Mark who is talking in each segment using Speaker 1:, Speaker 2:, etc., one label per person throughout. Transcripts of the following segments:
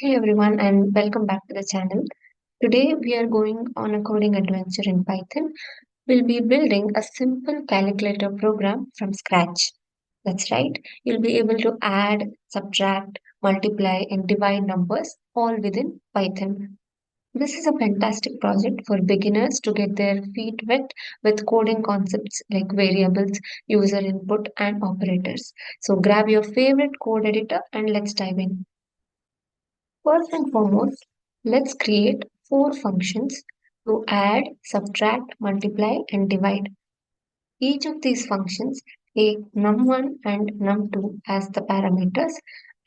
Speaker 1: Hey everyone, and welcome back to the channel. Today we are going on a coding adventure in Python. We'll be building a simple calculator program from scratch. That's right, you'll be able to add, subtract, multiply, and divide numbers all within Python. This is a fantastic project for beginners to get their feet wet with coding concepts like variables, user input, and operators. So grab your favorite code editor and let's dive in. First and foremost, let's create four functions to add, subtract, multiply, and divide. Each of these functions take num1 and num2 as the parameters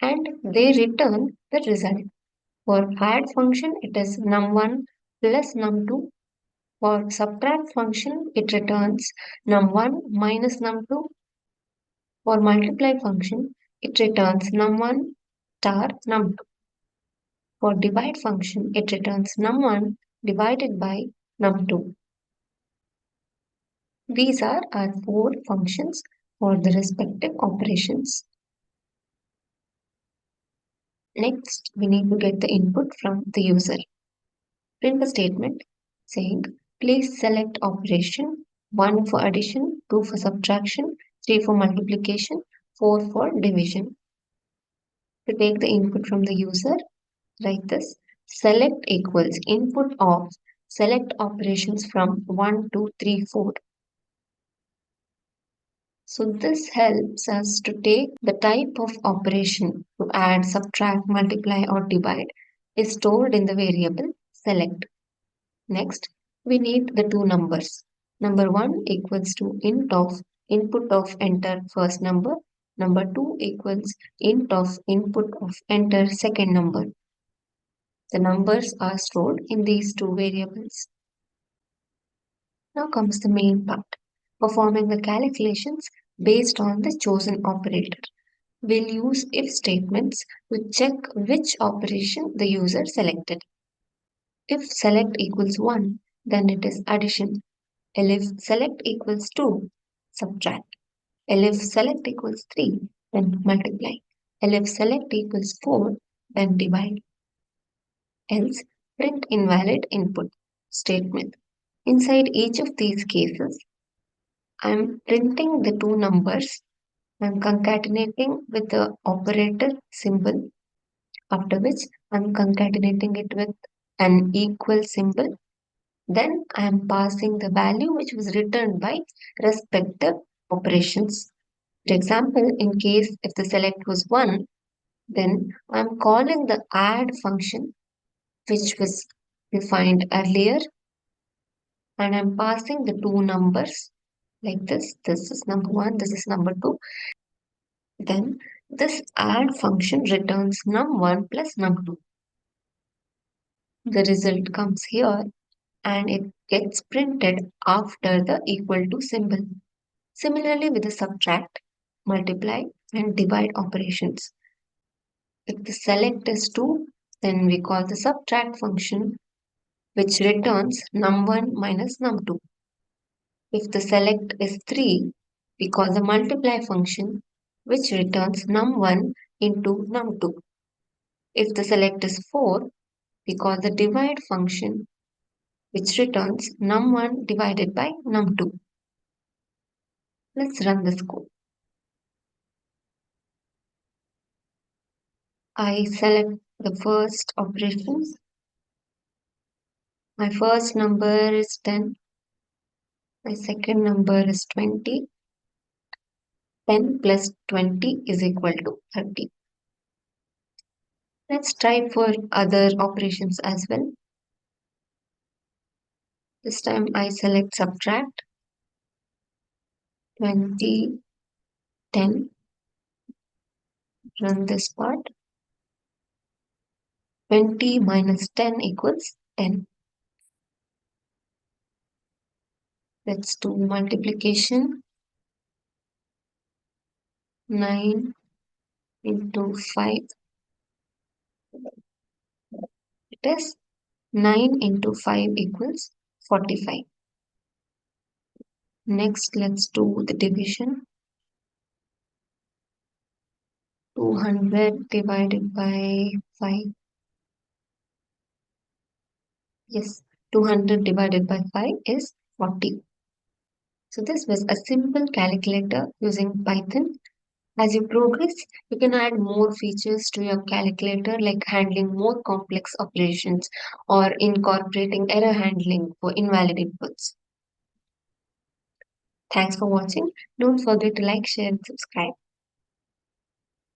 Speaker 1: and they return the result. For add function, it is num1 plus num2. For subtract function, it returns num1 minus num2. For multiply function, it returns num1 star num2. For divide function, it returns num1 divided by num2. These are our four functions for the respective operations. Next, we need to get the input from the user. Print a statement saying, please select operation 1 for addition, 2 for subtraction, 3 for multiplication, 4 for division. To take the input from the user, write this select equals input of select operations from 1, 2, 3, 4. So this helps us to take the type of operation to add, subtract, multiply or divide is stored in the variable select. Next, we need the two numbers. Number 1 equals to int of input of enter first number. Number 2 equals int of input of enter second number. The numbers are stored in these two variables. Now comes the main part, performing the calculations based on the chosen operator. We'll use if statements to check which operation the user selected. If select equals 1, then it is addition. If select equals 2, subtract. If select equals 3, then multiply. If select equals 4, then divide. Else, print invalid input statement. Inside each of these cases, I'm printing the two numbers. I'm concatenating with the operator symbol, after which I'm concatenating it with an equal symbol. Then I'm passing the value which was returned by respective operations. For example, in case if the select was 1, then I'm calling the add function which was defined earlier and I'm passing the two numbers like this. This is number 1, this is number 2. Then this add function returns num1 plus num2. The result comes here and it gets printed after the equal to symbol. Similarly with the subtract, multiply and divide operations. If the select is 2, then we call the subtract function which returns num1 minus num2. If the select is 3, we call the multiply function which returns num1 into num2. If the select is 4, we call the divide function which returns num1 divided by num2. Let's run this code. I select the first operations. My first number is 10. My second number is 20. 10 plus 20 is equal to 30. Let's try for other operations as well. This time I select subtract 20, 10. Run this part. 20 minus 10 equals 10. Let's do multiplication. 9 into 5. It is 9 into 5 equals 45. Next, let's do the division. 200 divided by 5. Yes, 200 divided by 5 is 40. So this was a simple calculator using Python. As you progress, you can add more features to your calculator like handling more complex operations or incorporating error handling for invalid inputs. Thanks for watching. Don't forget to like, share, and subscribe.